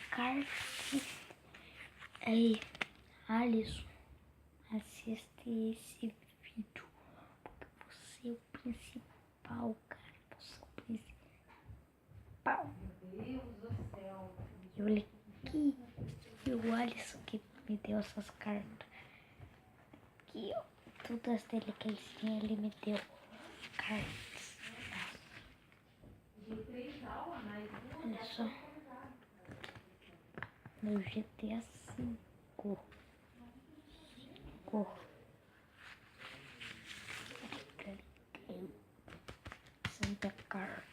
cards. Aí, Alisson, assiste esse vídeo, porque você é o principal, cara. Você é o principal. Meu Deus do céu. E olha aqui, e o Alisson que me deu essas cartas. Aqui, ó, todas dele que ele tinha, ele me deu cartas. Olha só. Meu GTA 5. Santa Carta.